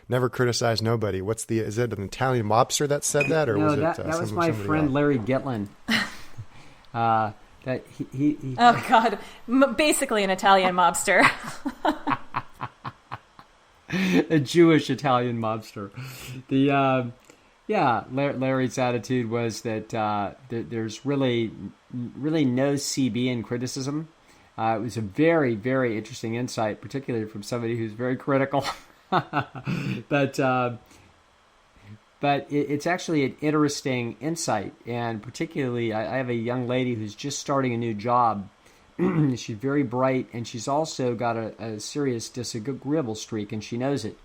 never criticize nobody. Is it an Italian mobster that said that, or no, was it that was my friend else? Larry Gitlin. That he Oh God, basically an Italian mobster. A Jewish Italian mobster. Larry's attitude was that there's really no CB in criticism. It was a very, very interesting insight, particularly from somebody who's very critical. But it's actually an interesting insight, and particularly I have a young lady who's just starting a new job. She's very bright, and she's also got a serious disagreeable streak, and she knows it.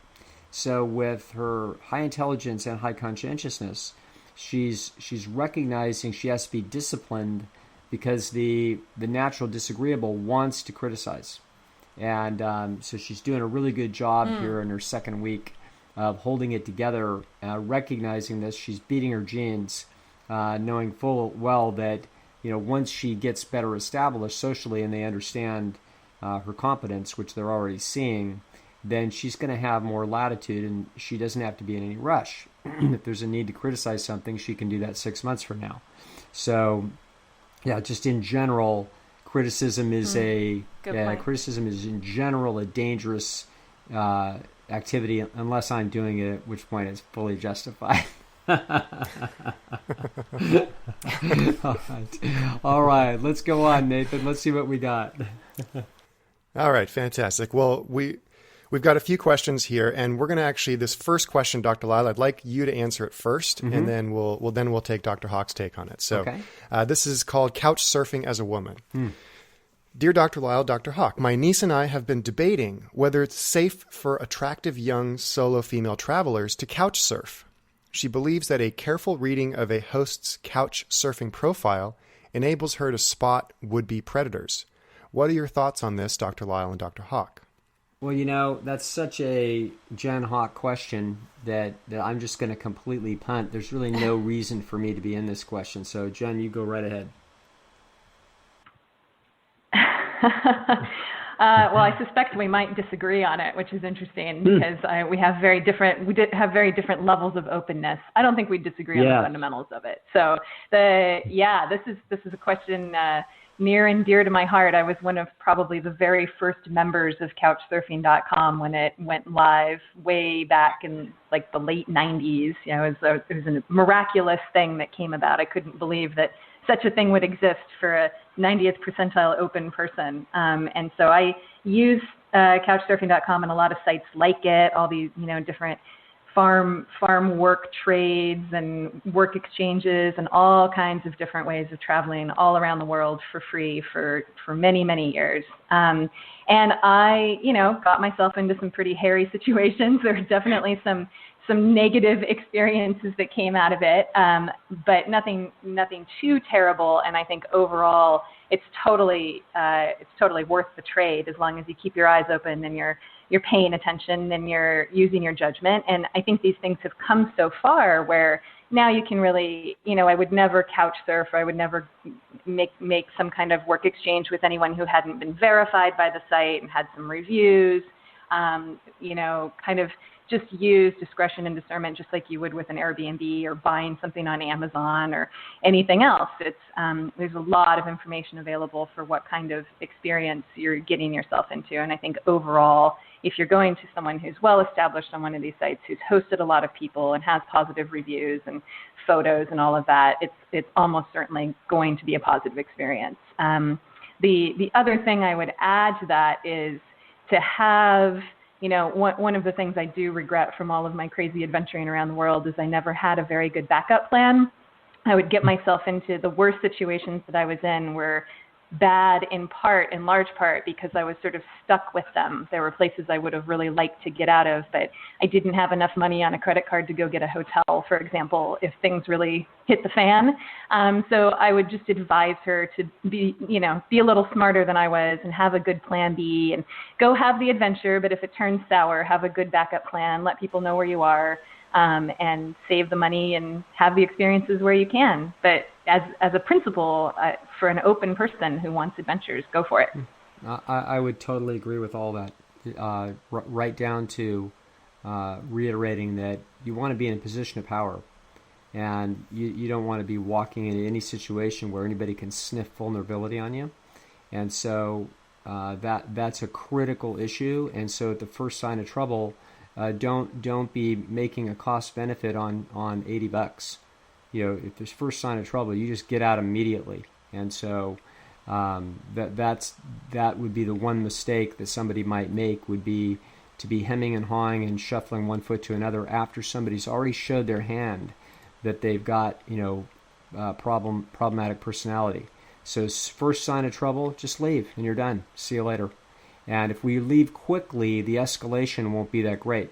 So with her high intelligence and high conscientiousness, she's recognizing she has to be disciplined because the natural disagreeable wants to criticize. And so she's doing a really good job here in her second week of holding it together, recognizing this. She's beating her genes, knowing full well that once she gets better established socially and they understand her competence, which they're already seeing, then she's going to have more latitude and she doesn't have to be in any rush. If there's a need to criticize something, she can do that 6 months from now. So, yeah, just in general, criticism is criticism is in general a dangerous activity unless I'm doing it, at which point it's fully justified. All right, let's go on, Nathan. Let's see what we got. All right, fantastic. Well, we've got a few questions here, and we're going to actually, this first question, Dr. Lisle, I'd like you to answer it first, and then we'll take Dr. Hawk's take on it. So this is called Couchsurfing as a Woman. Dear Dr. Lisle, Dr. Hawk, my niece and I have been debating whether it's safe for attractive young solo female travelers to couch surf. She believes that a careful reading of a host's couch surfing profile enables her to spot would-be predators. What are your thoughts on this, Dr. Lisle and Dr. Hawk? Well, that's such a Jen Hawk question that I'm just going to completely punt. There's really no reason for me to be in this question. So, Jen, you go right ahead. Well, I suspect we might disagree on it, which is interesting because we have very different levels of openness. I don't think we disagree on the fundamentals of it. So this is a question near and dear to my heart. I was one of probably the very first members of Couchsurfing.com when it went live way back in like the late 90s. It was a miraculous thing that came about. I couldn't believe that such a thing would exist for a 90th percentile open person. And so I use Couchsurfing.com and a lot of sites like it, all these, different farm work trades and work exchanges and all kinds of different ways of traveling all around the world for free for many, many years. And I, got myself into some pretty hairy situations. There were definitely some negative experiences that came out of it, but nothing too terrible. And I think overall, it's totally worth the trade as long as you keep your eyes open and you're paying attention and you're using your judgment. And I think these things have come so far where now you can really, I would never couch surf, or I would never make some kind of work exchange with anyone who hadn't been verified by the site and had some reviews. Kind of just use discretion and discernment just like you would with an Airbnb or buying something on Amazon or anything else. It's there's a lot of information available for what kind of experience you're getting yourself into. And I think overall, if you're going to someone who's well established on one of these sites, who's hosted a lot of people and has positive reviews and photos and all of that, it's almost certainly going to be a positive experience. The other thing I would add to that is to have, one of the things I do regret from all of my crazy adventuring around the world is I never had a very good backup plan. I would get myself into the worst situations that I was in were bad in large part because I was sort of stuck with them. There were places I would have really liked to get out of, but I didn't have enough money on a credit card to go get a hotel, for example, if things really hit the fan. So I would just advise her to be a little smarter than I was and have a good plan B and go have the adventure. But if it turns sour, have a good backup plan, let people know where you are, and save the money and have the experiences where you can. But as a principle, for an open person who wants adventures, go for it. I would totally agree with all that, right down to reiterating that you want to be in a position of power, and you don't want to be walking into any situation where anybody can sniff vulnerability on you. And so that's a critical issue. And so at the first sign of trouble, don't be making a cost benefit on $80. If there's first sign of trouble, you just get out immediately. And so that would be the one mistake that somebody might make, would be to be hemming and hawing and shuffling one foot to another after somebody's already showed their hand that they've got problematic personality. So first sign of trouble, just leave and you're done. See you later. And if we leave quickly, the escalation won't be that great.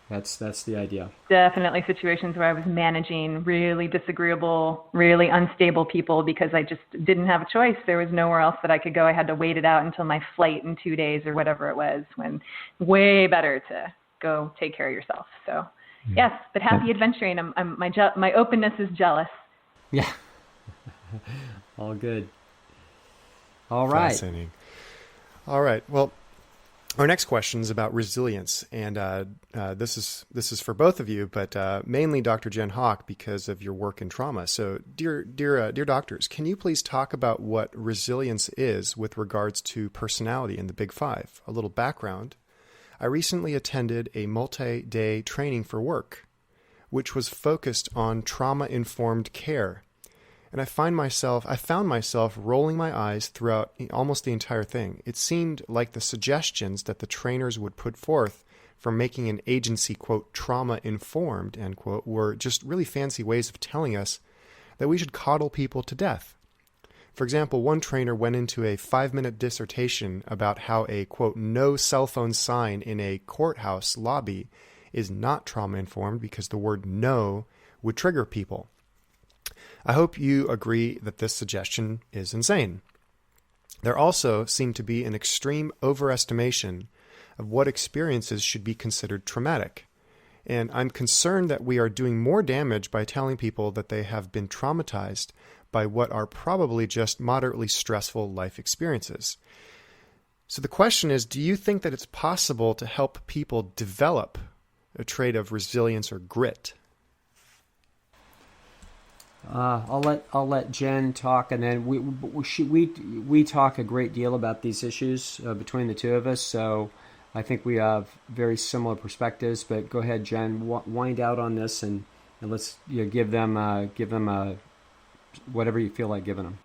That's the idea. Definitely situations where I was managing really disagreeable, really unstable people because I just didn't have a choice. There was nowhere else that I could go. I had to wait it out until my flight in 2 days or whatever it was, when way better to go take care of yourself. So yes, but happy adventuring. My openness is jealous. Yeah. All good. All right. Fascinating. All right. Well, our next question is about resilience, and this is for both of you, but mainly Dr. Jen Hawk because of your work in trauma. So, dear doctors, can you please talk about what resilience is with regards to personality in the Big Five? A little background. I recently attended a multi-day training for work, which was focused on trauma-informed care. And I found myself rolling my eyes throughout almost the entire thing. It seemed like the suggestions that the trainers would put forth for making an agency, quote, trauma-informed, end quote, were just really fancy ways of telling us that we should coddle people to death. For example, one trainer went into a 5-minute dissertation about how a, quote, no cell phone sign in a courthouse lobby is not trauma-informed because the word no would trigger people. I hope you agree that this suggestion is insane. There also seemed to be an extreme overestimation of what experiences should be considered traumatic. And I'm concerned that we are doing more damage by telling people that they have been traumatized by what are probably just moderately stressful life experiences. So the question is, do you think that it's possible to help people develop a trait of resilience or grit? I'll let Jen talk, and then we talk a great deal about these issues between the two of us. So I think we have very similar perspectives. But go ahead, Jen, wind out on this, and let's give them whatever you feel like giving them.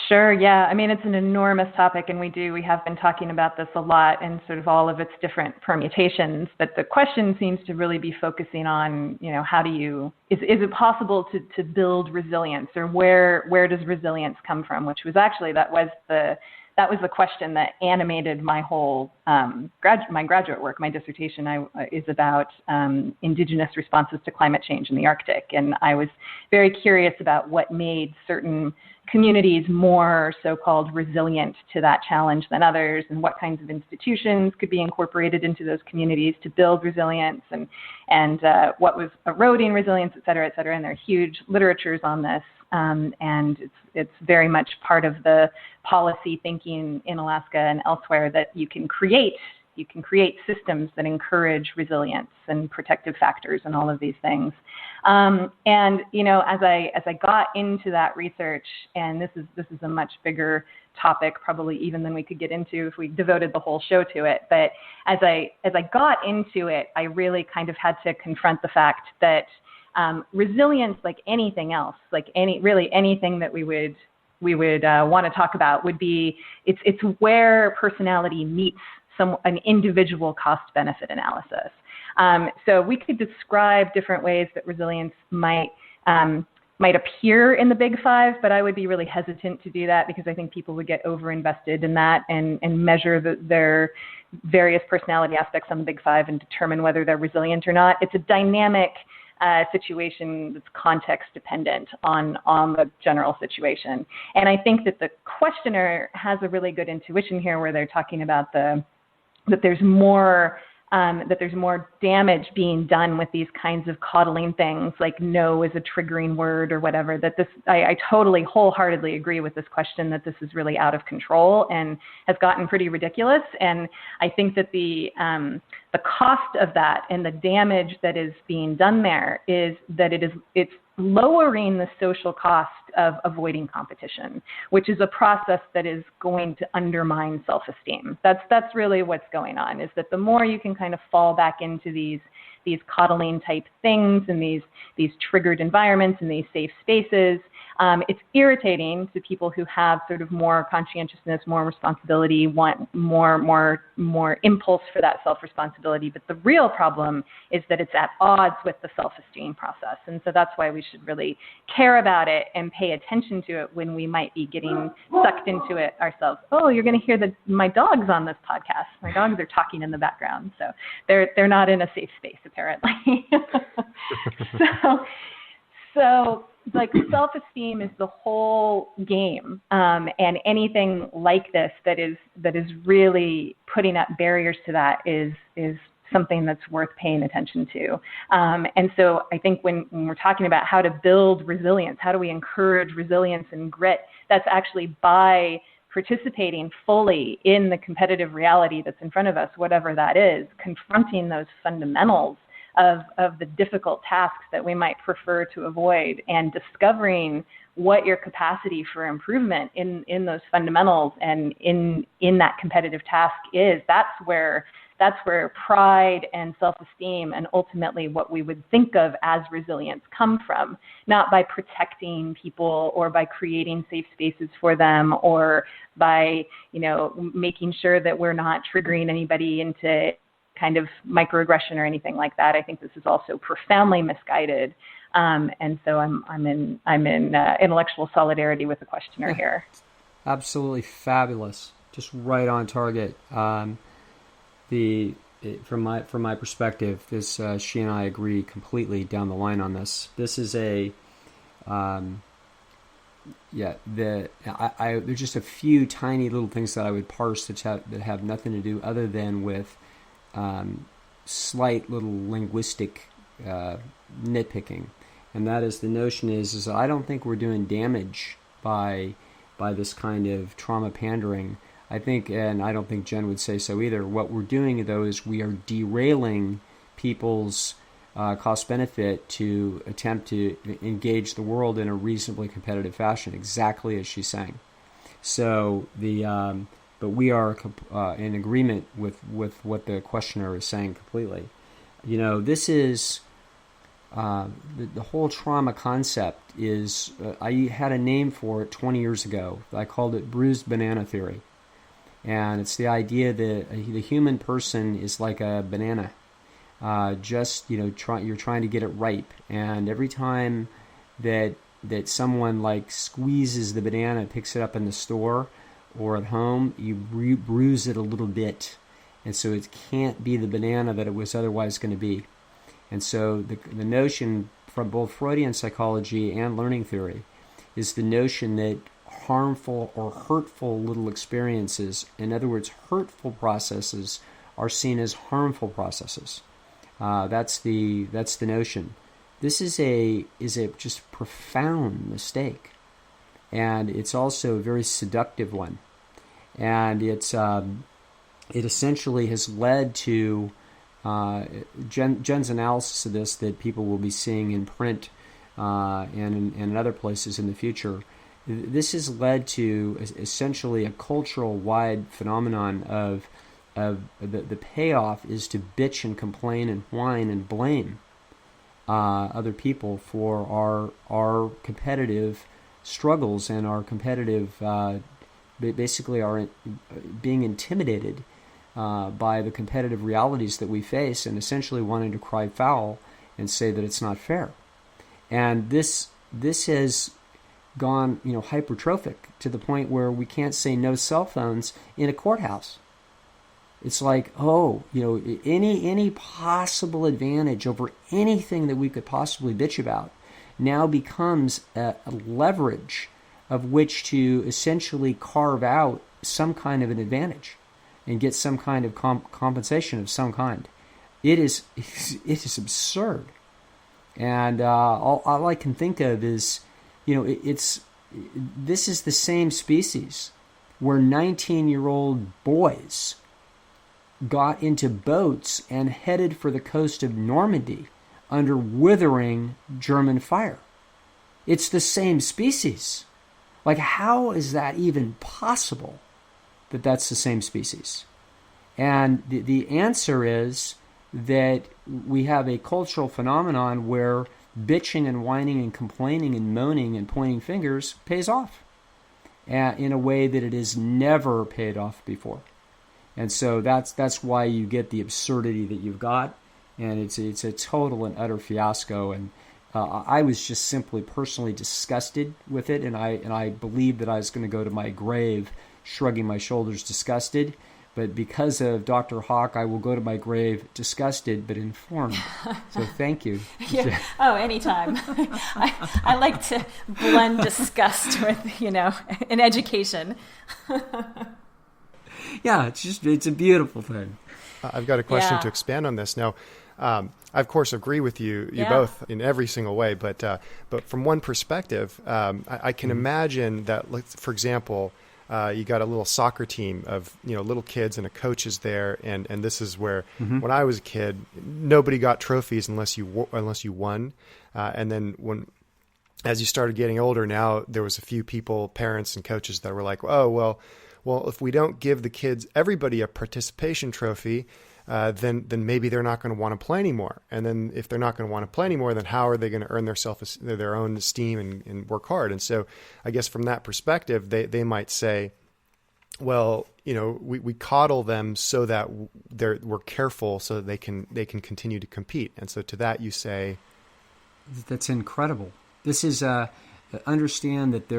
Sure. Yeah. I mean, it's an enormous topic, and we have been talking about this a lot and sort of all of its different permutations. But the question seems to really be focusing on, how do you, is it possible to build resilience, or where does resilience come from? Which was actually, that was the question that animated my whole my graduate work. My dissertation is about indigenous responses to climate change in the Arctic, and I was very curious about what made certain communities more so-called resilient to that challenge than others, and what kinds of institutions could be incorporated into those communities to build resilience, and what was eroding resilience, et cetera, et cetera. And there are huge literatures on this, and it's very much part of the policy thinking in Alaska and elsewhere that you can create systems that encourage resilience and protective factors and all of these things. And as I got into that research, and this is a much bigger topic probably even than we could get into if we devoted the whole show to it. But as I got into it, I really kind of had to confront the fact that resilience, like anything else, like anything that we would want to talk about, would be it's where personality meets an individual cost-benefit analysis. So we could describe different ways that resilience might appear in the Big Five, but I would be really hesitant to do that because I think people would get over-invested in that and measure their various personality aspects on the Big Five and determine whether they're resilient or not. It's a dynamic situation that's context dependent on the general situation. And I think that the questioner has a really good intuition here where they're talking about that there's more that there's more damage being done with these kinds of coddling things, like no is a triggering word or whatever, that I totally wholeheartedly agree with this question, that this is really out of control and has gotten pretty ridiculous. And I think that the cost of that and the damage that is being done there is that it's lowering the social cost of avoiding competition, which is a process that is going to undermine self-esteem. That's really what's going on, is that the more you can kind of fall back into these coddling type things and these triggered environments and these safe spaces, it's irritating to people who have sort of more conscientiousness, more responsibility, want more impulse for that self-responsibility. But the real problem is that it's at odds with the self-esteem process. And so that's why we should really care about it and pay attention to it when we might be getting sucked into it ourselves. Oh, you're going to hear my dog's on this podcast. My dogs are talking in the background. So they're not in a safe space, apparently. So like self-esteem is the whole game, and anything like this that is really putting up barriers to that is something that's worth paying attention to. And so I think when we're talking about how to build resilience, how do we encourage resilience and grit, that's actually by participating fully in the competitive reality that's in front of us, whatever that is, confronting those fundamentals of the difficult tasks that we might prefer to avoid, and discovering what your capacity for improvement in those fundamentals and in that competitive task is. That's where pride and self-esteem and ultimately what we would think of as resilience come from, not by protecting people or by creating safe spaces for them or by, making sure that we're not triggering anybody into kind of microaggression or anything like that. I think this is also profoundly misguided. And so I'm in intellectual solidarity with the questioner here. Absolutely fabulous. Just right on target. From my perspective, she and I agree completely down the line on this. This is there's just a few tiny little things that I would parse that have nothing to do other than with slight little linguistic nitpicking, and that is the notion is I don't think we're doing damage by this kind of trauma pandering. I think, and I don't think Jen would say so either, what we're doing though is we are derailing people's cost benefit to attempt to engage the world in a reasonably competitive fashion, exactly as she's saying. So but we are in agreement with what the questioner is saying completely. This is the whole trauma concept is, I had a name for it 20 years ago. I called it bruised banana theory. And it's the idea that the human person is like a banana. You're trying to get it ripe. And every time that someone like squeezes the banana and picks it up in the store or at home, you bruise it a little bit. And so it can't be the banana that it was otherwise going to be. And so the notion from both Freudian psychology and learning theory is the notion that harmful or hurtful little experiences, in other words, hurtful processes, are seen as harmful processes. That's the notion. This is a just profound mistake, and it's also a very seductive one, and it essentially has led to Jen's analysis of this that people will be seeing in print and in other places in the future. This has led to essentially a cultural-wide phenomenon of the payoff is to bitch and complain and whine and blame other people for our competitive struggles and our competitive, basically our being intimidated by the competitive realities that we face, and essentially wanting to cry foul and say that it's not fair. And this has gone, hypertrophic to the point where we can't say no cell phones in a courthouse. It's like, any possible advantage over anything that we could possibly bitch about now becomes a leverage of which to essentially carve out some kind of an advantage and get some kind of compensation of some kind. it is absurd. And all I can think of is, this is the same species where 19-year-old boys got into boats and headed for the coast of Normandy under withering German fire. It's the same species. Like, how is that even possible that that's the same species? And the answer is that we have a cultural phenomenon where bitching and whining and complaining and moaning and pointing fingers pays off in a way that it has never paid off before. And so that's why you get the absurdity that you've got, and it's a total and utter fiasco. And I was just simply personally disgusted with it, and I believed that I was going to go to my grave shrugging my shoulders, disgusted. But because of Dr. Hawk, I will go to my grave disgusted but informed. So thank you. Yeah. Oh, anytime. I like to blend disgust with, an education. Yeah, it's a beautiful thing. I've got a question to expand on this. Now, I, of course, agree with you both in every single way. But from one perspective, I can imagine that, for example, you got a little soccer team of little kids and a coach is there, and this is where when I was a kid, nobody got trophies unless you won, and then as you started getting older, now there was a few people, parents and coaches that were like, oh well, if we don't give the kids everybody a participation trophy, then maybe they're not going to want to play anymore. And then if they're not going to want to play anymore, then how are they going to earn their own esteem and work hard? And so I guess from that perspective, they might say, well, we coddle them so that we're careful so that they can continue to compete. And so to that you say, that's incredible. This is understand that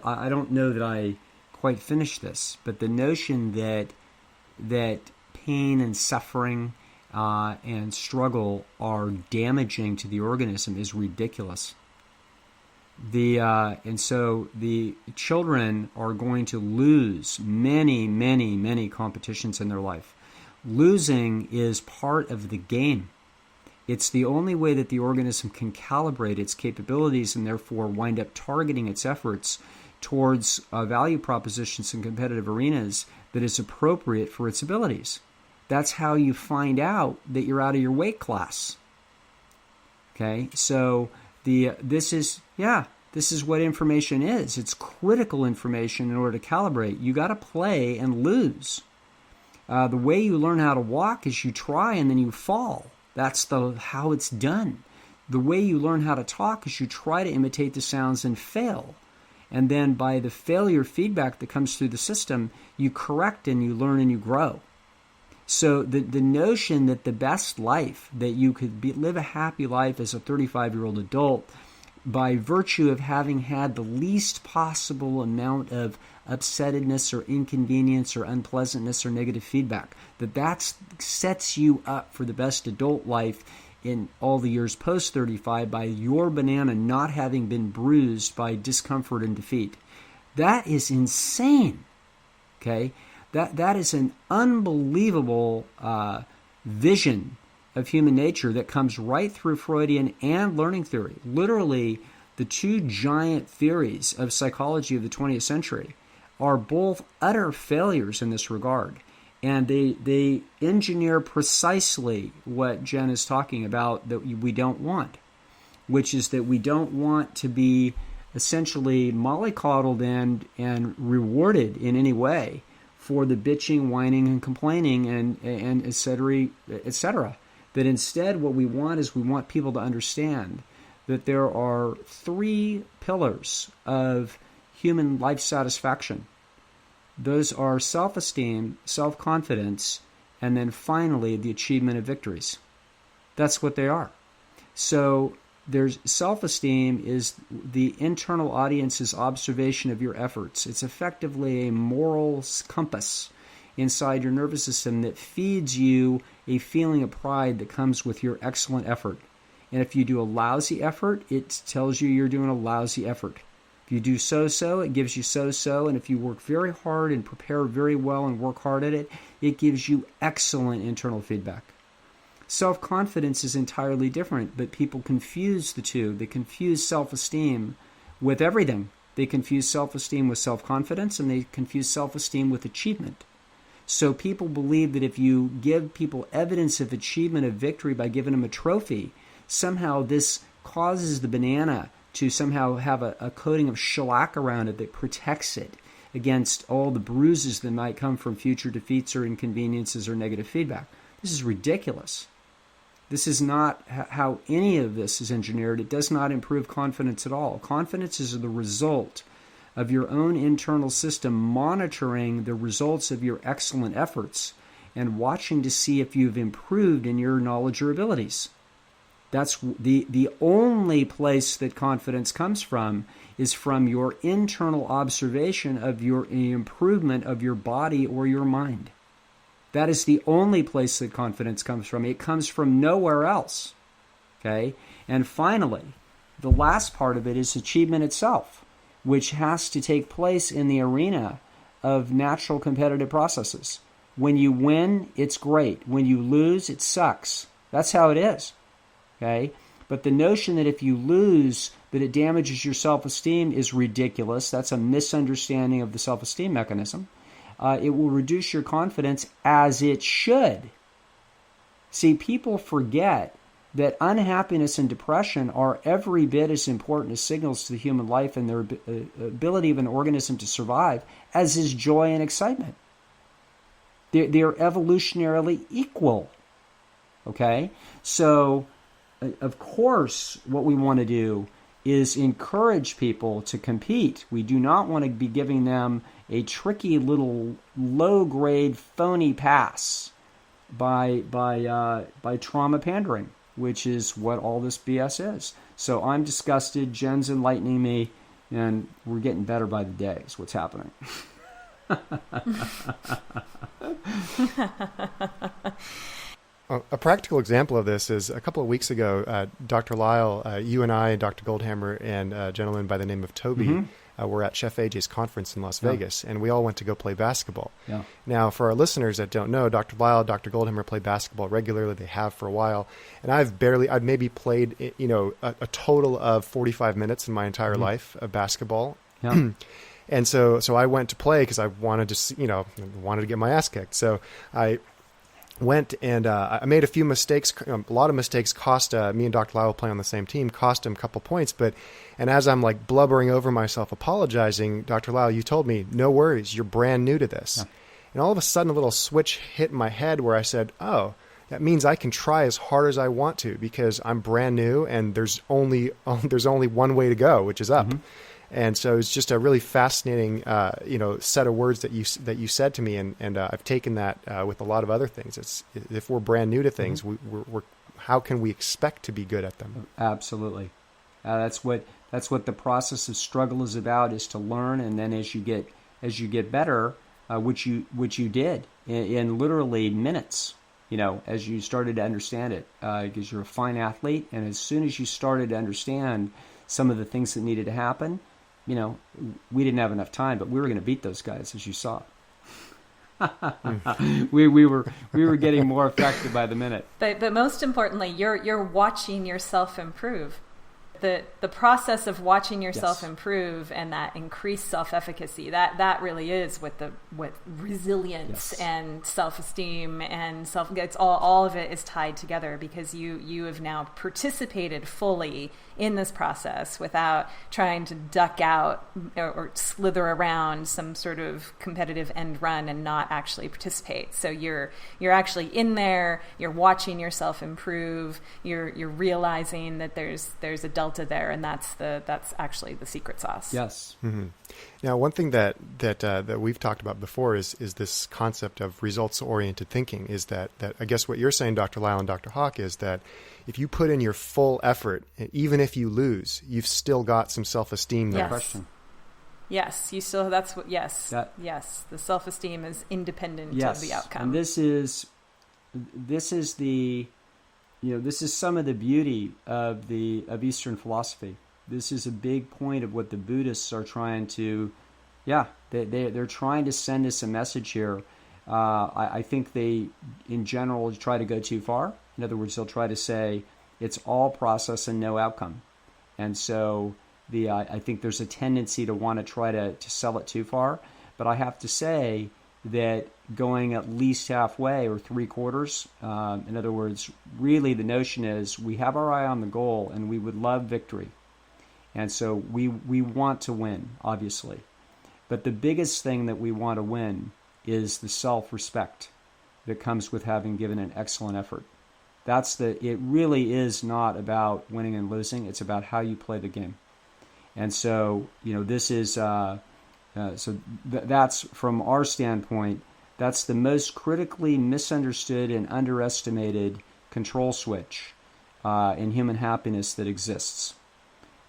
I don't know that I quite finished this, but the notion that pain and suffering and struggle are damaging to the organism is ridiculous. And so the children are going to lose many, many, many competitions in their life. Losing is part of the game. It's the only way that the organism can calibrate its capabilities and therefore wind up targeting its efforts towards value propositions in competitive arenas that is appropriate for its abilities. That's how you find out that you're out of your weight class. Okay, so this is what information is. It's critical information in order to calibrate. You got to play and lose. The way you learn how to walk is you try and then you fall. That's how it's done. The way you learn how to talk is you try to imitate the sounds and fail. And then by the failure feedback that comes through the system, you correct and you learn and you grow. So the notion that the best life, that you could live a happy life as a 35-year-old adult by virtue of having had the least possible amount of upsettedness or inconvenience or unpleasantness or negative feedback, that sets you up for the best adult life in all the years post 35 by your banana not having been bruised by discomfort and defeat. That is insane. Okay? That is an unbelievable vision of human nature that comes right through Freudian and learning theory. Literally, the two giant theories of psychology of the 20th century are both utter failures in this regard. And they engineer precisely what Jen is talking about that we don't want, which is that we don't want to be essentially mollycoddled and rewarded in any way for the bitching, whining, and complaining, and et cetera, et cetera. That instead what we want is we want people to understand that there are three pillars of human life satisfaction. Those are self-esteem, self-confidence, and then finally the achievement of victories. That's what they are. So there's self-esteem is the internal audience's observation of your efforts. It's effectively a moral compass inside your nervous system that feeds you a feeling of pride that comes with your excellent effort. And if you do a lousy effort, it tells you you're doing a lousy effort. If you do so-so, it gives you so-so. And if you work very hard and prepare very well and work hard at it, it gives you excellent internal feedback. Self-confidence is entirely different, but people confuse the two. They confuse self-esteem with everything. They confuse self-esteem with self-confidence, and they confuse self-esteem with achievement. So people believe that if you give people evidence of achievement, of victory, by giving them a trophy, somehow this causes the banana to somehow have a coating of shellac around it that protects it against all the bruises that might come from future defeats or inconveniences or negative feedback. This is ridiculous. This is not how any of this is engineered. It does not improve confidence at all. Confidence is the result of your own internal system monitoring the results of your excellent efforts and watching to see if you've improved in your knowledge or abilities. That's the only place that confidence comes from, is from your internal observation of your improvement of your body or your mind. That is the only place that confidence comes from. It comes from nowhere else. Okay? And finally, the last part of it is achievement itself, which has to take place in the arena of natural competitive processes. When you win, it's great. When you lose, it sucks. That's how it is. Okay? But the notion that if you lose, that it damages your self-esteem is ridiculous. That's a misunderstanding of the self-esteem mechanism. It will reduce your confidence, as it should. See, people forget that unhappiness and depression are every bit as important as signals to the human life and their ability of an organism to survive as is joy and excitement. They're evolutionarily equal. Okay? So, of course, what we want to do is encourage people to compete. We do not want to be giving them a tricky little low-grade phony pass by trauma pandering, which is what all this BS is. So I'm disgusted. Jen's enlightening me, and we're getting better by the day is what's happening. A practical example of this is a couple of weeks ago, Dr. Lisle, you and I, Dr. Goldhammer, and a gentleman by the name of Toby were at Chef AJ's conference in Las Vegas, and we all went to go play basketball. Yeah. Now, for our listeners that don't know, Dr. Lisle, Dr. Goldhammer play basketball regularly. They have for a while, and I've maybe played, a total of 45 minutes in my entire life of basketball. Yeah. And so I went to play because I wanted to get my ass kicked. So I went and I made a few mistakes. A lot of mistakes cost me and Dr. Lisle playing on the same team, cost him a couple points. And as I'm like blubbering over myself, apologizing, Dr. Lisle, you told me, no worries, you're brand new to this. Yeah. And all of a sudden, a little switch hit in my head where I said, oh, that means I can try as hard as I want to because I'm brand new and there's only one way to go, which is up. Mm-hmm. And so it's just a really fascinating, set of words that you said to me, and I've taken that with a lot of other things. It's if we're brand new to things, we're how can we expect to be good at them? Absolutely, that's what the process of struggle is about, is to learn, and then as you get better, which you did in literally minutes, as you started to understand it, because you're a fine athlete, and as soon as you started to understand some of the things that needed to happen. We didn't have enough time, but we were going to beat those guys, as you saw. we were getting more effective by the minute. But most importantly, you're watching yourself improve. The process of watching yourself improve and that increased self-efficacy, that really is what resilience and self-esteem and it's all of it is tied together, because you have now participated fully in this process without trying to duck out or slither around some sort of competitive end run and not actually participate. So you're actually in there, you're watching yourself improve, you're realizing that there's a delta there, and that's actually the secret sauce. Yes. Mm-hmm. Now, one thing that we've talked about before is this concept of results-oriented thinking. Is that I guess what you're saying, Dr. Lisle and Dr. Hawk, is that if you put in your full effort, even if you lose, you've still got some self-esteem there. Yes. Question. Yes, you still. That's what. Yes, yes. The self-esteem is independent of the outcome. And this is some of the beauty of Eastern philosophy. This is a big point of what the Buddhists are trying to. They're trying to send us a message here. I think they, in general, try to go too far. In other words, they'll try to say it's all process and no outcome. And so I think there's a tendency to want to try to sell it too far. But I have to say that going at least halfway or 3/4, in other words, really the notion is we have our eye on the goal and we would love victory. And so we want to win, obviously. But the biggest thing that we want to win is the self-respect that comes with having given an excellent effort. It really is not about winning and losing. It's about how you play the game. And so, this is, that's from our standpoint, that's the most critically misunderstood and underestimated control switch in human happiness that exists.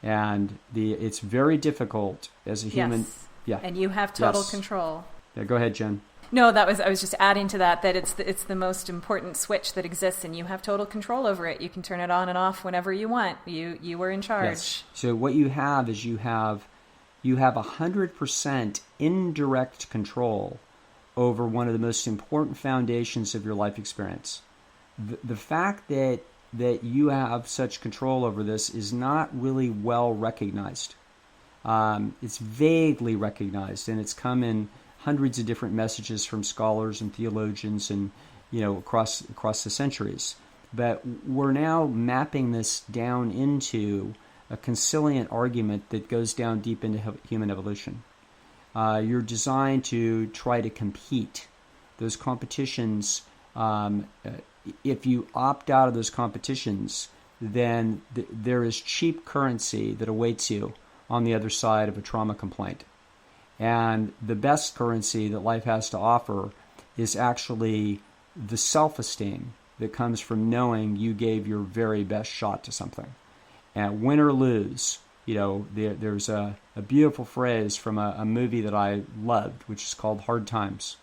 And it's very difficult as a human. Yes. Yeah. And you have total control. Yeah, go ahead, Jen. No, I was just adding to that it's the most important switch that exists, and you have total control over it. You can turn it on and off whenever you want. You were in charge. Yes. So what you have is you have 100% indirect control over one of the most important foundations of your life experience. The fact that you have such control over this is not really well recognized. It's vaguely recognized, and it's come in hundreds of different messages from scholars and theologians and across the centuries. But we're now mapping this down into a consilient argument that goes down deep into human evolution. You're designed to try to compete. Those competitions, if you opt out of those competitions, then there is cheap currency that awaits you on the other side of a trauma complaint. And the best currency that life has to offer is actually the self-esteem that comes from knowing you gave your very best shot to something. And win or lose, there's a beautiful phrase from a movie that I loved, which is called Hard Times.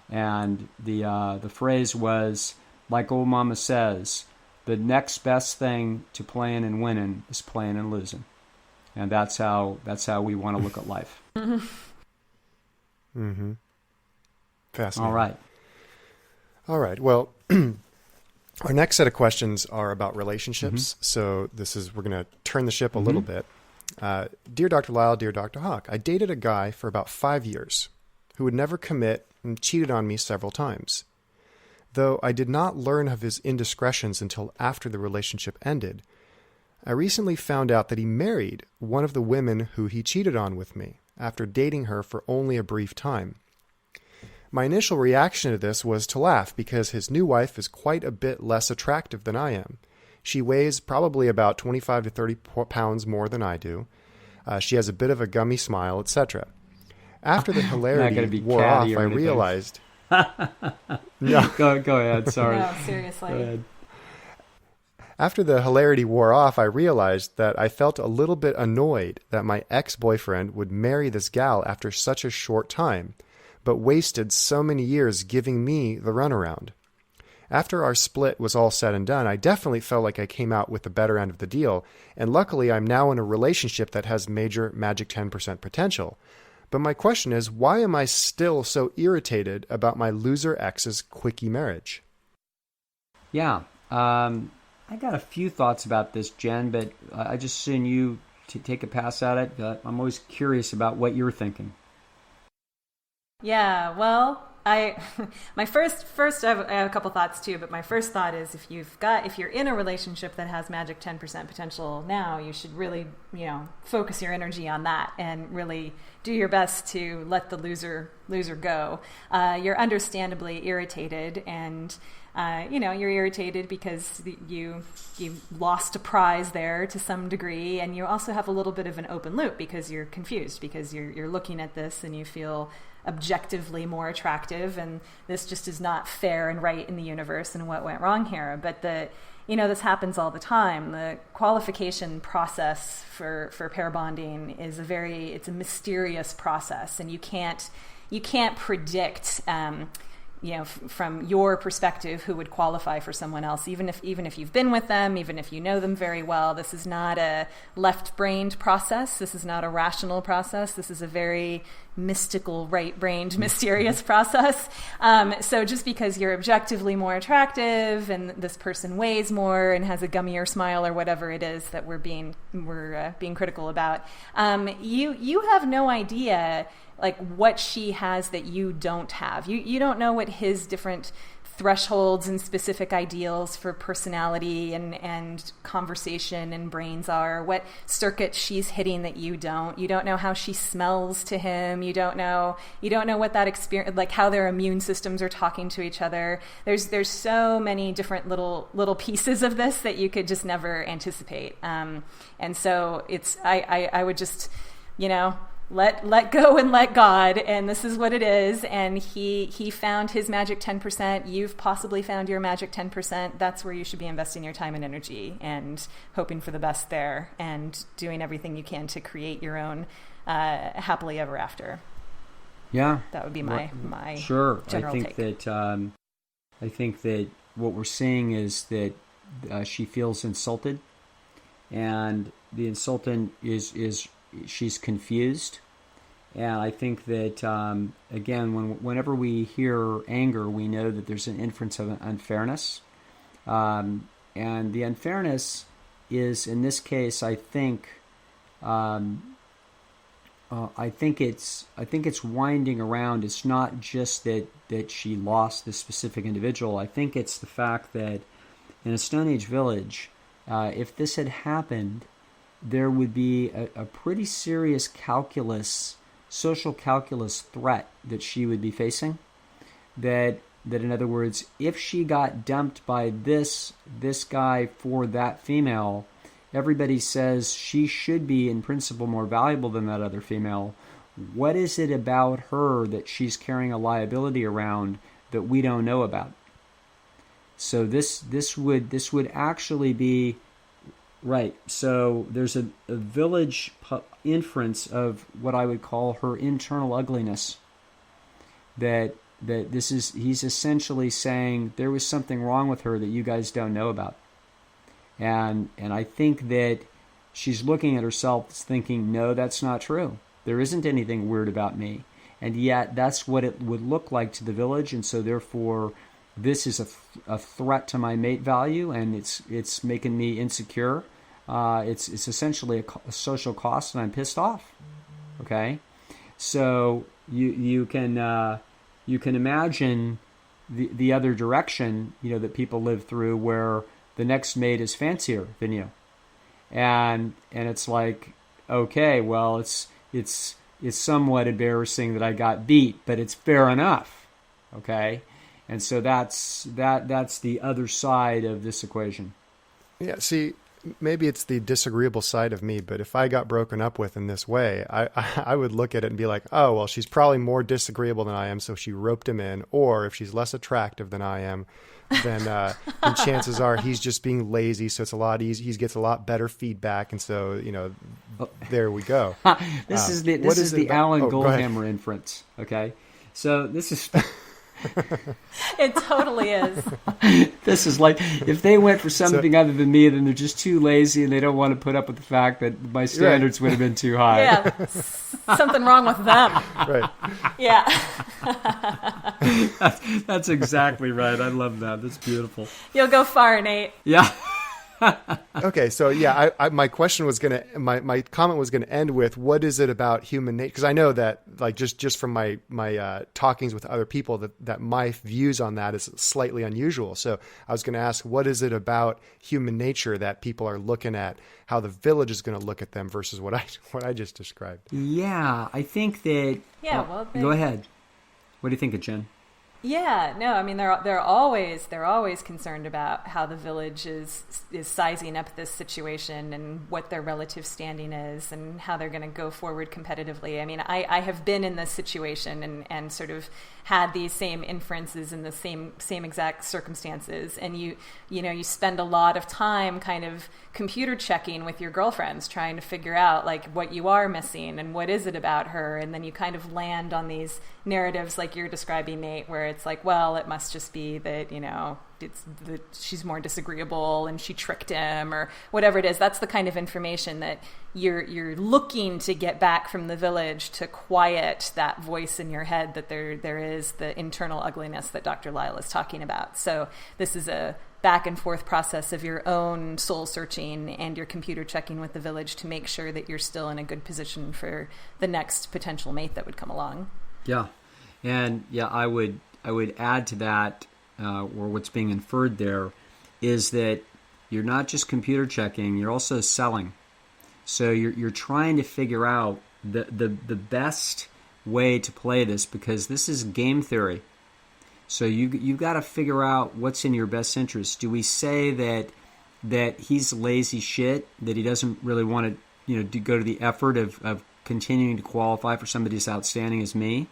And the phrase was, like old mama says, the next best thing to playing and winning is playing and losing. And that's how we want to look at life. Mm-hmm. Fascinating. All right. Well, our next set of questions are about relationships. Mm-hmm. So we're going to turn the ship a little bit. Dear Dr. Lisle, dear Dr. Hawk, I dated a guy for about 5 years who would never commit and cheated on me several times. Though I did not learn of his indiscretions until after the relationship ended, I recently found out that he married one of the women who he cheated on with me after dating her for only a brief time. My initial reaction to this was to laugh because his new wife is quite a bit less attractive than I am. She weighs probably about 25 to 30 pounds more than I do. She has a bit of a gummy smile, etc. After the hilarity wore off, I realized... No. Go ahead, sorry. No, seriously. Go ahead. After the hilarity wore off, I realized that I felt a little bit annoyed that my ex-boyfriend would marry this gal after such a short time, but wasted so many years giving me the runaround. After our split was all said and done, I definitely felt like I came out with the better end of the deal, and luckily I'm now in a relationship that has major magic 10% potential. But my question is, why am I still so irritated about my loser ex's quickie marriage? Yeah, I got a few thoughts about this, Jen, but I just assume you to take a pass at it. I'm always curious about what you're thinking. Yeah, well, I have a couple thoughts too, but my first thought is if you're in a relationship that has magic 10% potential now, you should really, focus your energy on that and really do your best to let the loser go. You're understandably irritated, and you're irritated because you lost a prize there to some degree, and you also have a little bit of an open loop because you're confused, because you're looking at this and you feel objectively more attractive, and this just is not fair and right in the universe, and what went wrong here. But this happens all the time. The qualification process for pair bonding is it's a mysterious process, and you can't predict from your perspective who would qualify for someone else, even if you've been with them, even if you know them very well. This is not a left-brained process. This is not a rational process. This is a very mystical, right-brained, mysterious process. So just because you're objectively more attractive and this person weighs more and has a gummier smile or whatever it is that we're being critical about, you have no idea like what she has that you don't have. You don't know what his different thresholds and specific ideals for personality and conversation and brains are, what circuits she's hitting that you don't. You don't know how she smells to him. You don't know what that experience, like how their immune systems are talking to each other. There's so many different little pieces of this that you could just never anticipate. And so I would just, let go and let God, and this is what it is. And he found his magic 10%. You've possibly found your magic 10%. That's where you should be investing your time and energy and hoping for the best there and doing everything you can to create your own happily ever after. Yeah, that would be my sure. general take. I think that what we're seeing is that she feels insulted, and the insultant is she's confused. And I think that, again, whenever we hear anger, we know that there's an inference of unfairness. And the unfairness is, in this case, I think it's winding around. It's not just that she lost this specific individual. I think it's the fact that in a Stone Age village, if this had happened, there would be a pretty serious social calculus threat that she would be facing. That in other words, if she got dumped by this guy for that female, everybody says she should be in principle more valuable than that other female. What is it about her that she's carrying a liability around that we don't know about? So this would actually be right. So there's a village inference of what I would call her internal ugliness. That he's essentially saying there was something wrong with her that you guys don't know about. And I think that she's looking at herself thinking, no, that's not true. There isn't anything weird about me. And yet that's what it would look like to the village. And so therefore, this is a threat to my mate value, and it's making me insecure. It's essentially a social cost, and I'm pissed off. Okay? So you can imagine the other direction, that people live through, where the next mate is fancier than you, and it's like, okay, well, it's somewhat embarrassing that I got beat, but it's fair enough, okay, and so that's the other side of this equation. Yeah, see, maybe it's the disagreeable side of me, but if I got broken up with in this way, I would look at it and be like, oh, well, she's probably more disagreeable than I am, so she roped him in. Or if she's less attractive than I am, then chances are he's just being lazy, so it's a lot easier. He gets a lot better feedback, and so, there we go. This is the Alan Goldhammer inference, okay? So this is... It totally is. This is like, if they went for something other than me, then they're just too lazy and they don't want to put up with the fact that my standards would have been too high. Yeah, something wrong with them. Right. Yeah. That's exactly right. I love that. That's beautiful. You'll go far, Nate. Yeah. Okay, so yeah, my question was my comment was gonna end with, what is it about human nature? Because I know that, like, just from my talkings with other people, that my views on that is slightly unusual. So I was gonna ask, what is it about human nature that people are looking at, how the village is gonna look at them versus what I just described? Yeah, I think that. Yeah, well, go ahead. What do you think of Jen? Yeah, no, I mean they're always concerned about how the village is sizing up this situation and what their relative standing is and how they're going to go forward competitively. I mean, I have been in this situation and sort of had these same inferences in the same exact circumstances, and you spend a lot of time kind of computer checking with your girlfriends, trying to figure out like what you are missing and what is it about her, and then you kind of land on these narratives like you're describing, Nate, where where it's like, well, it must just be that, she's more disagreeable and she tricked him or whatever it is. That's the kind of information that you're looking to get back from the village to quiet that voice in your head that there is the internal ugliness that Dr. Lisle is talking about. So this is a back and forth process of your own soul searching and your computer checking with the village to make sure that you're still in a good position for the next potential mate that would come along. Yeah. And I would add to that, or what's being inferred there, is that you're not just computer checking, you're also selling. So you're trying to figure out the best way to play this, because this is game theory. So you've got to figure out what's in your best interest. Do we say that he's lazy shit, that he doesn't really want to go to the effort of continuing to qualify for somebody as outstanding as me?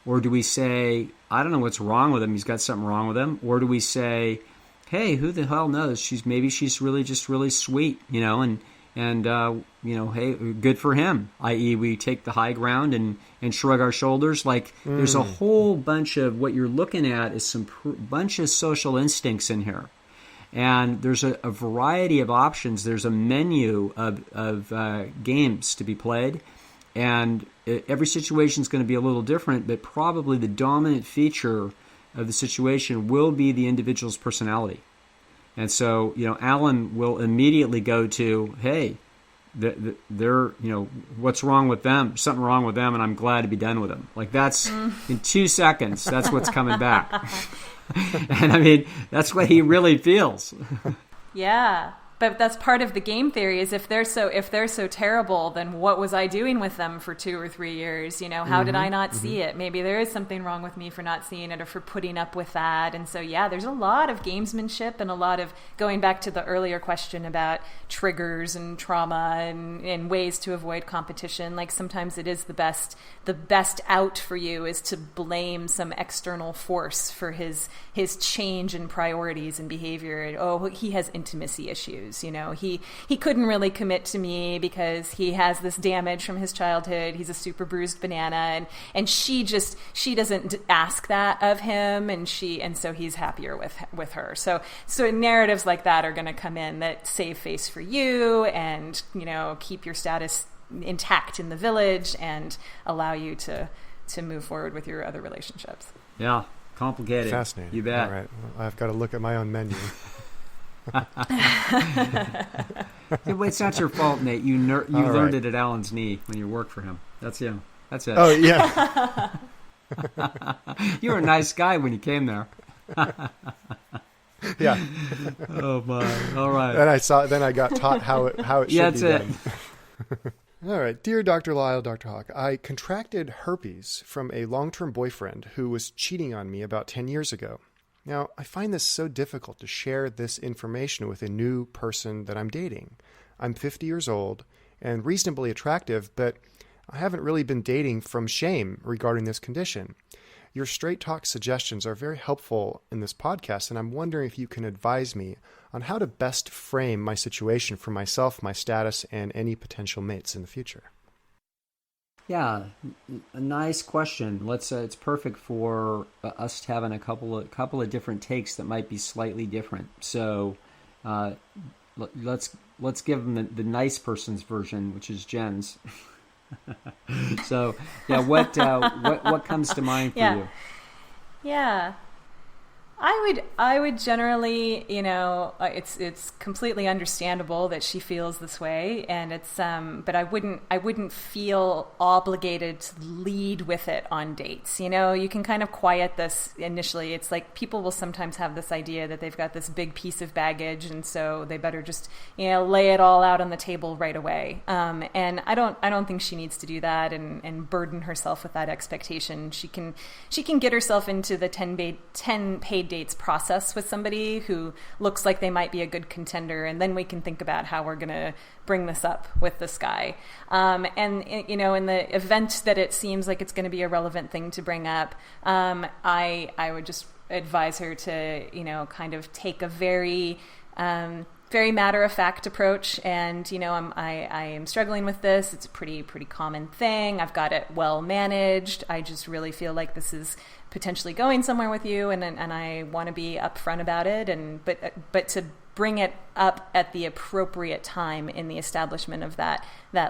Or do we say, I don't know what's wrong with him, he's got something wrong with him? Or do we say, hey, who the hell knows? Maybe she's really just really sweet, and hey, good for him. I.e., we take the high ground and shrug our shoulders. There's a whole bunch of what you're looking at is some bunch of social instincts in here. And there's a variety of options. There's a menu of games to be played. And every situation is going to be a little different, but probably the dominant feature of the situation will be the individual's personality. And so, Alan will immediately go to, hey, they're, what's wrong with them? Something wrong with them, and I'm glad to be done with them. That's in 2 seconds, that's what's coming back. And that's what he really feels. Yeah. But that's part of the game theory, is if they're so terrible, then what was I doing with them for 2 or 3 years? How did I not see it? Maybe there is something wrong with me for not seeing it or for putting up with that. And so, there's a lot of gamesmanship and a lot of going back to the earlier question about triggers and trauma and ways to avoid competition. Sometimes it is the best out for you is to blame some external force for his change in priorities and behavior. Oh, he has intimacy issues. He couldn't really commit to me because he has this damage from his childhood. He's a super bruised banana, and she doesn't ask that of him, and so he's happier with her. So narratives like that are going to come in that save face for you and keep your status intact in the village and allow you to move forward with your other relationships. Yeah, complicated. Fascinating. You bet. All right, well, I've got to look at my own menu. It's not your fault, Nate. You learned it at Alan's knee when you worked for him. That's him. That's it. Oh yeah. You were a nice guy when you came there. Yeah. Oh my. All right. And then I got taught how it should be that's done. All right. Dear Dr. Lisle, Dr. Hawk, I contracted herpes from a long-term boyfriend who was cheating on me about 10 years ago. Now, I find this so difficult to share this information with a new person that I'm dating. I'm 50 years old and reasonably attractive, but I haven't really been dating from shame regarding this condition. Your straight talk suggestions are very helpful in this podcast, and I'm wondering if you can advise me on how to best frame my situation for myself, my status, and any potential mates in the future. Yeah, a nice question. It's perfect for us having a couple of different takes that might be slightly different. So let's give them the nice person's version, which is Jen's. So what comes to mind for you? Yeah. I would generally, it's completely understandable that she feels this way, and it's but I wouldn't feel obligated to lead with it on dates. You can kind of quiet this initially. It's like people will sometimes have this idea that they've got this big piece of baggage, and so they better just lay it all out on the table right away. And I don't think she needs to do that and burden herself with that expectation. She can get herself into the 10 paid dates process with somebody who looks like they might be a good contender, and then we can think about how we're going to bring this up with this guy. And in the event that it seems like it's going to be a relevant thing to bring up, I would just advise her to kind of take a very very matter-of-fact approach, and I am struggling with this. It's a pretty common thing. I've got it well managed. I just really feel like this is potentially going somewhere with you, and I want to be upfront about it, but to bring it up at the appropriate time in the establishment of that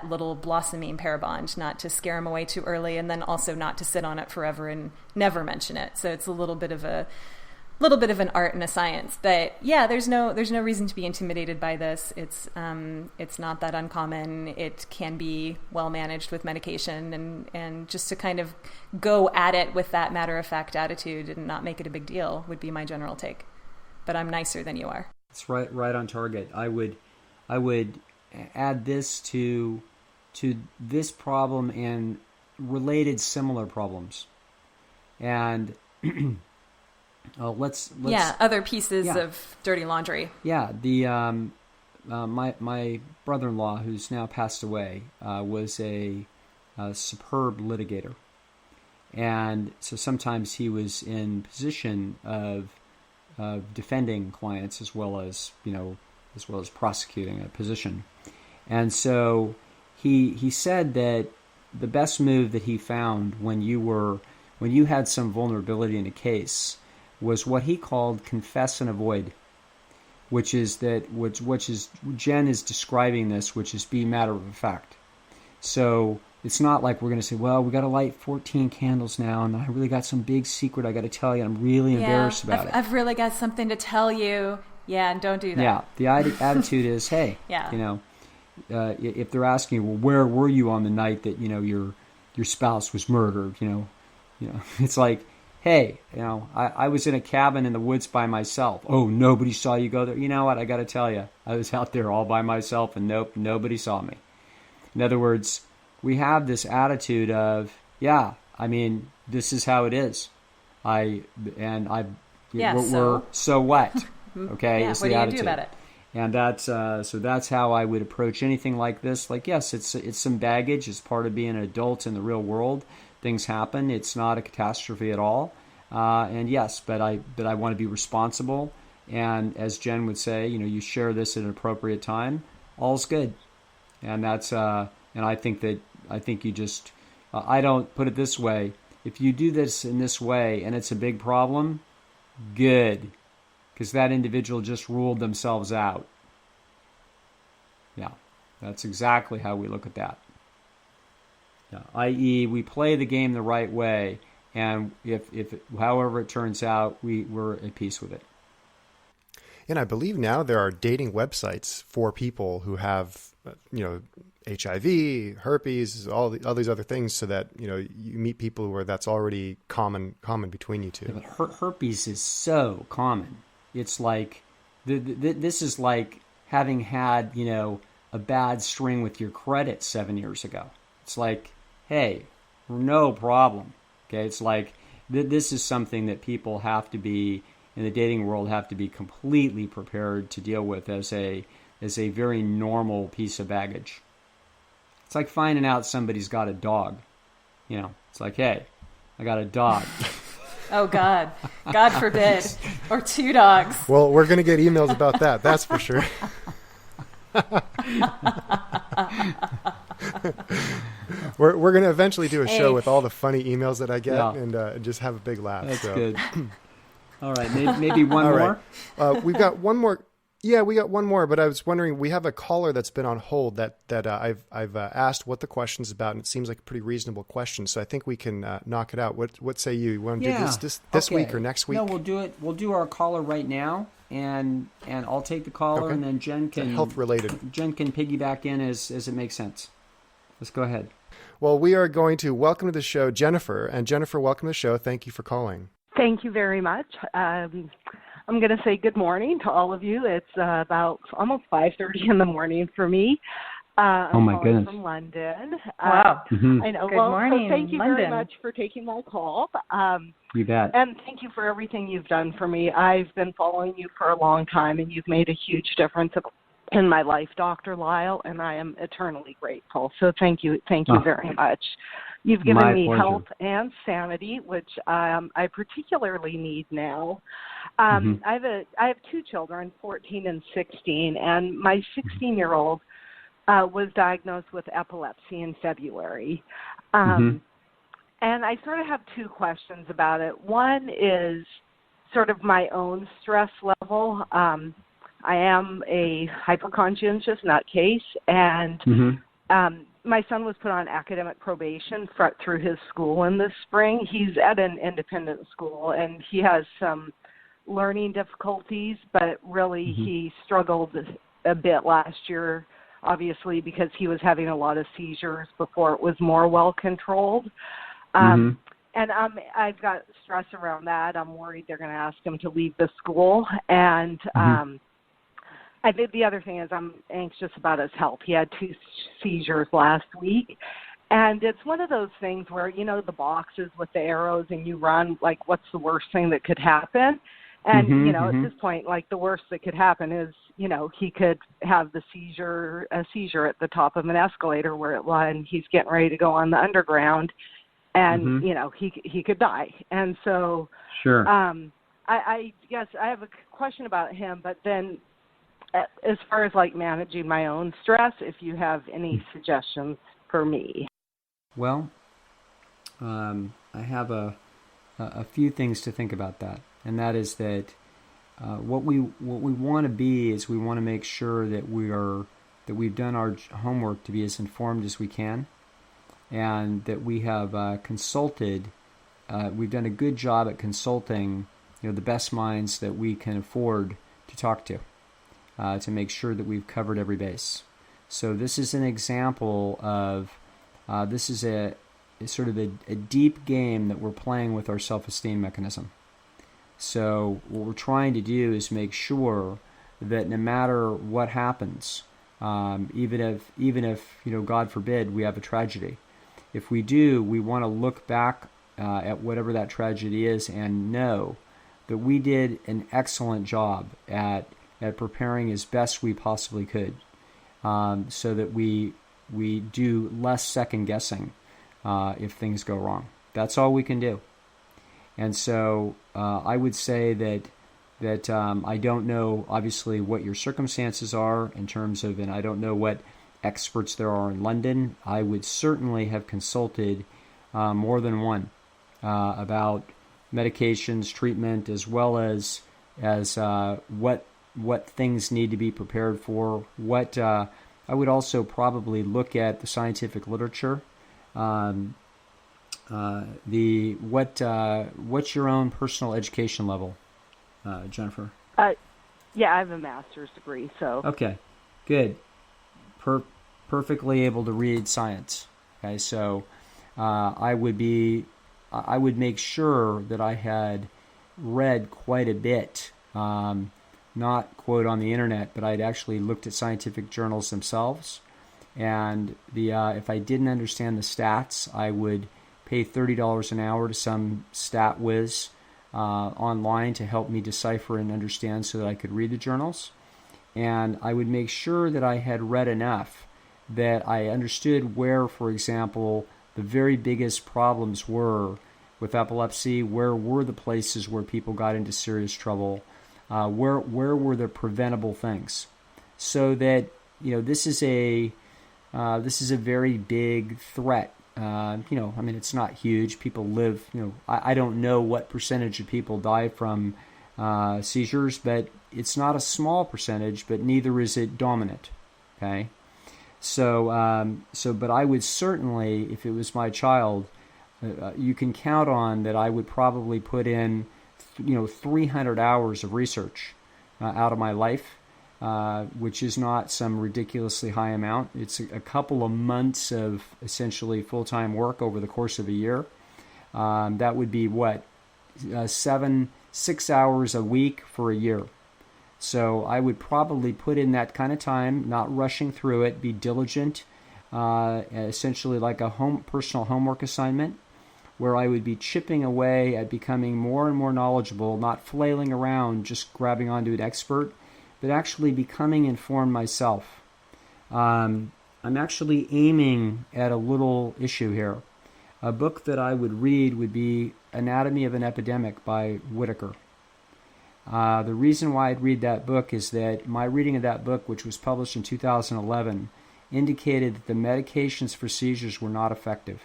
little blossoming pair bond, not to scare them away too early, and then also not to sit on it forever and never mention it. So it's a little bit of an art and a science, but yeah, there's no reason to be intimidated by this. It's not that uncommon. It can be well managed with medication, and just to kind of go at it with that matter-of-fact attitude and not make it a big deal would be my general take. But I'm nicer than you are. It's right on target. I would add this to this problem and related similar problems, and let's other pieces of dirty laundry. Yeah, the my brother-in-law, who's now passed away, was a superb litigator, and so sometimes he was in position of defending clients as well as prosecuting a position. And so he said that the best move that he found when you had some vulnerability in a case was what he called confess and avoid, which is Jen is describing this, which is be matter of fact. So it's not like we're going to say, well, we got to light 14 candles now, and I really got some big secret I got to tell you. I'm really embarrassed about it. I've really got something to tell you. Yeah, and don't do that. Yeah, the attitude is, hey, if they're asking you, well, where were you on the night that your spouse was murdered? It's like, hey, I was in a cabin in the woods by myself. Oh, nobody saw you go there. You know what? I got to tell you, I was out there all by myself, and nope, nobody saw me. In other words, we have this attitude of, this is how it is. We're so what? Okay, yeah, is what the do attitude. You do about it? And that's how I would approach anything like this. Like, yes, it's some baggage. It's part of being an adult in the real world. Things happen. It's not a catastrophe at all. And yes, but I want to be responsible. And as Jen would say, you share this at an appropriate time. All's good. And that's and I think you just I don't put it this way. If you do this in this way and it's a big problem, good, because that individual just ruled themselves out. Yeah, that's exactly how we look at that. Yeah, i.e., we play the game the right way, and if however it turns out, we're at peace with it. And I believe now there are dating websites for people who have, HIV, herpes, all these other things, so that you meet people where that's already common between you two. Yeah, but herpes is so common. It's like this is like having had a bad string with your credit 7 years ago. It's like, hey, no problem. Okay, it's like this is something that people have to be in the dating world have to be completely prepared to deal with as a very normal piece of baggage. It's like finding out somebody's got a dog. It's like, hey, I got a dog. Oh, God. God forbid. Or 2 dogs. Well, we're going to get emails about that. That's for sure. We're going to eventually do a show with all the funny emails that I get and just have a big laugh. That's good. All right, maybe one more? Right. We've got one more. Yeah, we got one more, but I was wondering, we have a caller that's been on hold that I've asked what the question's about, and it seems like a pretty reasonable question, so I think we can knock it out. What say you? You want to do this week or next week? No, we'll do it. We'll do our caller right now, and I'll take the caller, and then Jen can health related. Jen can piggyback in as it makes sense. Let's go ahead. Well, we are going to welcome to the show Jennifer, and Jennifer, welcome to the show. Thank you for calling. Thank you very much. I'm going to say good morning to all of you. It's about almost 5:30 in the morning for me. Oh my goodness! From London. Wow. I know. Good morning. So thank you London. very much for taking my call. You bet. And thank you for everything you've done for me. I've been following you for a long time, and you've made a huge difference in my life, Dr. Lisle, and I am eternally grateful. So thank you very much. You've given me pleasure. health and sanity, which I particularly need now. I have two children, 14 and 16, and my 16-year-old was diagnosed with epilepsy in February. And I sort of have two questions about it. One is sort of my own stress level. I am a hyperconscientious nutcase, and my son was put on academic probation through his school in the spring. He's at an independent school, and he has some learning difficulties, but really he struggled a bit last year, obviously, because he was having a lot of seizures before it was more well-controlled. And I've got stress around that. I'm worried they're going to ask him to leave the school, and I think the other thing is I'm anxious about his health. He had 2 seizures last week, and it's one of those things where, you know, the boxes with the arrows and you run, like, what's the worst thing that could happen? And, you know, at this point, like, the worst that could happen is, you know, he could have a seizure at the top of an escalator where and he's getting ready to go on the underground, and, you know, he could die. And so I guess I have a question about him, but then as far as like managing my own stress, if you have any suggestions for me. Well, I have a few things to think about that, and that is that what we want to be is we want to make sure that we've done our homework to be as informed as we can, and that we have consulted. We've done a good job at consulting, you know, the best minds that we can afford to talk to make sure that we've covered every base. So this is an example of this is a sort of a deep game that we're playing with our self-esteem mechanism. So what we're trying to do is make sure that no matter what happens, even if you know, God forbid, we have a tragedy, if we do, we want to look back at whatever that tragedy is and know that we did an excellent job at preparing as best we possibly could, so that we do less second guessing if things go wrong. That's all we can do. And so I would say that I don't know, obviously, what your circumstances are in terms of, and I don't know what experts there are in London. I would certainly have consulted more than one about medications, treatment, as well as what things need to be prepared for. What I would also probably look at the scientific literature. What's your own personal education level, Jennifer? Yeah, I have a master's degree. So okay, good. Perfectly able to read science. Okay, so I would make sure that I had read quite a bit. Not quote on the internet, but I'd actually looked at scientific journals themselves. And if I didn't understand the stats, I would pay $30 an hour to some stat whiz online to help me decipher and understand so that I could read the journals. And I would make sure that I had read enough that I understood where, for example, the very biggest problems were with epilepsy, where were the places where people got into serious trouble, where were the preventable things, so that, you know, this is a very big threat. You know, I mean, it's not huge. People live, you know, I don't know what percentage of people die from seizures, but it's not a small percentage, but neither is it dominant. Okay, so but I would certainly, if it was my child, you can count on that I would probably put in, you know, 300 hours of research out of my life, which is not some ridiculously high amount. It's a couple of months of essentially full-time work over the course of a year. That would be 6 hours a week for a year. So I would probably put in that kind of time, not rushing through it, be diligent, essentially like a personal homework assignment, where I would be chipping away at becoming more and more knowledgeable, not flailing around just grabbing onto an expert, but actually becoming informed myself. I'm actually aiming at a little issue here. A book that I would read would be Anatomy of an Epidemic by Whitaker. The reason why I'd read that book is that my reading of that book, which was published in 2011, indicated that the medications for seizures were not effective.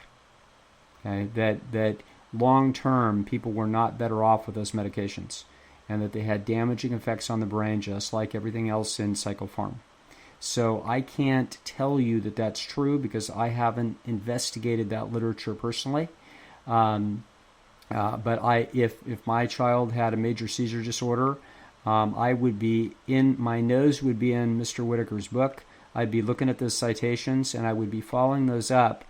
Okay? That long-term, people were not better off with those medications, and that they had damaging effects on the brain, just like everything else in psychopharm. So I can't tell you that that's true because I haven't investigated that literature personally. But if my child had a major seizure disorder, my nose would be in Mr. Whitaker's book. I'd be looking at those citations, and I would be following those up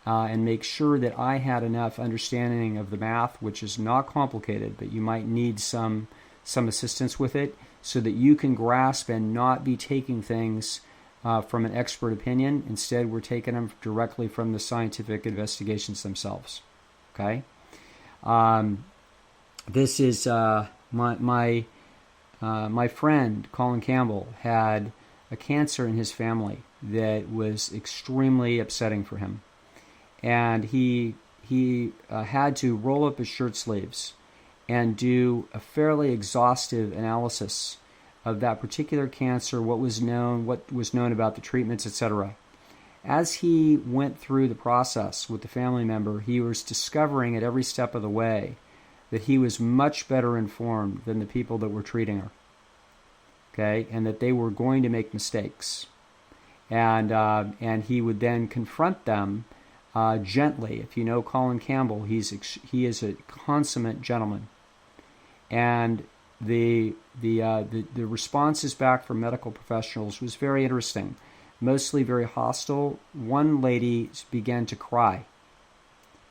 and make sure that I had enough understanding of the math, which is not complicated, but you might need some assistance with it, so that you can grasp and not be taking things from an expert opinion. Instead, we're taking them directly from the scientific investigations themselves. Okay? This is my friend Colin Campbell had a cancer in his family that was extremely upsetting for him, and he had to roll up his shirt sleeves and do a fairly exhaustive analysis of that particular cancer, what was known about the treatments, etc. As he went through the process with the family member, he was discovering at every step of the way that he was much better informed than the people that were treating her. Okay, and that they were going to make mistakes, and he would then confront them gently. If you know Colin Campbell, he is a consummate gentleman, and the responses back from medical professionals was very interesting, mostly very hostile. One lady began to cry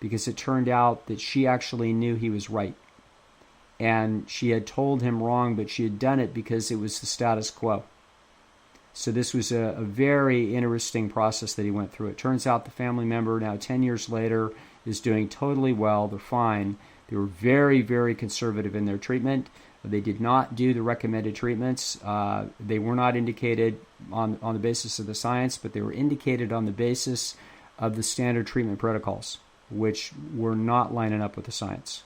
because it turned out that she actually knew he was right. And she had told him wrong, but she had done it because it was the status quo. So this was a very interesting process that he went through. It turns out the family member, now 10 years later, is doing totally well. They're fine. They were very, very conservative in their treatment. They did not do the recommended treatments. They were not indicated on the basis of the science, but they were indicated on the basis of the standard treatment protocols, which were not lining up with the science.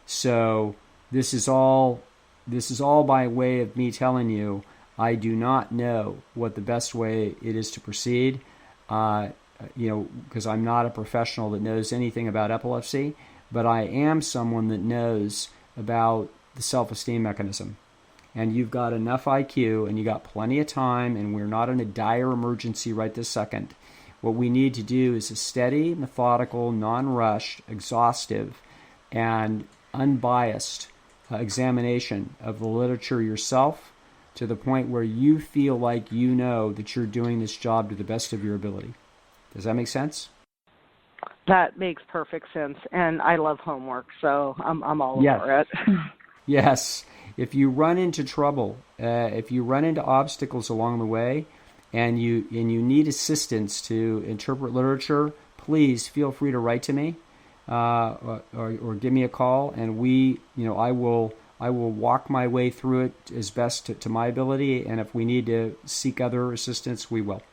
So this is all by way of me telling you I do not know what the best way it is to proceed, because I'm not a professional that knows anything about epilepsy, but I am someone that knows about the self-esteem mechanism. And you've got enough IQ and you got plenty of time, and we're not in a dire emergency right this second. What we need to do is a steady, methodical, non-rushed, exhaustive, and unbiased examination of the literature yourself to the point where you feel like you know that you're doing this job to the best of your ability. Does that make sense? That makes perfect sense, and I love homework, so I'm all over it. Yes. If you run into trouble, if you run into obstacles along the way, and you need assistance to interpret literature, please feel free to write to me or give me a call, and I will walk my way through it as best to my ability, and if we need to seek other assistance, we will.